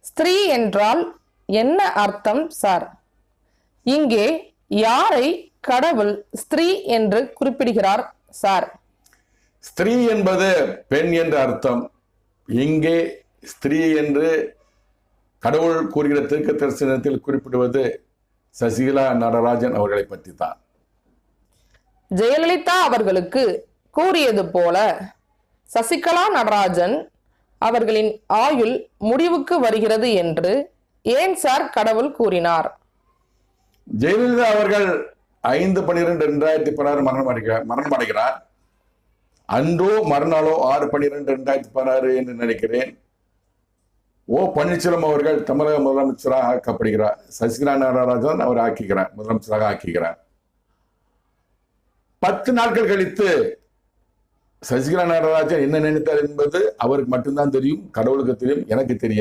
ஸ்திரீ என்றால் என்ன அர்த்தம் சார்? இங்கே யாரை கடவுள் ஸ்திரீ என்று குறிப்பிடுகிறார் சார்? ஸ்திரீ என்பது பெண் என்ற அர்த்தம். இங்கே ஸ்திரீ என்று கடவுள் கூறுகிற தீர்க்க தரிசனத்தில் குறிப்பிடுவது சசிகலா நடராஜன் அவர்களை பற்றி தான். ஜெயலலிதா அவர்களுக்கு கூறியது போல சசிகலா நடராஜன் அவர்களின் ஆயுள் முடிவுக்கு வருகிறது என்று ஏன் சார் கடவுள் கூறினார்? ஜெயலலிதா அவர்கள் 5/12/2016 மரணம் அடைகிறார். அன்றோ மறுநாளோ 6/12/2016 என்று நினைக்கிறேன். ஓ பன்னீர்செல்வம் அவர்கள் தமிழக முதலமைச்சராக ஆக்கப்படுகிறார். சசிகலா நடராஜன் அவர் முதலமைச்சராக ஆக்குகிறார். 10 நாட்கள் கழித்து சசிகலா நடராஜன் என்ன நினைத்தார் என்பது அவருக்கு மட்டும்தான் தெரியும், கடவுளுக்கு தெரியும், எனக்கு தெரியாது.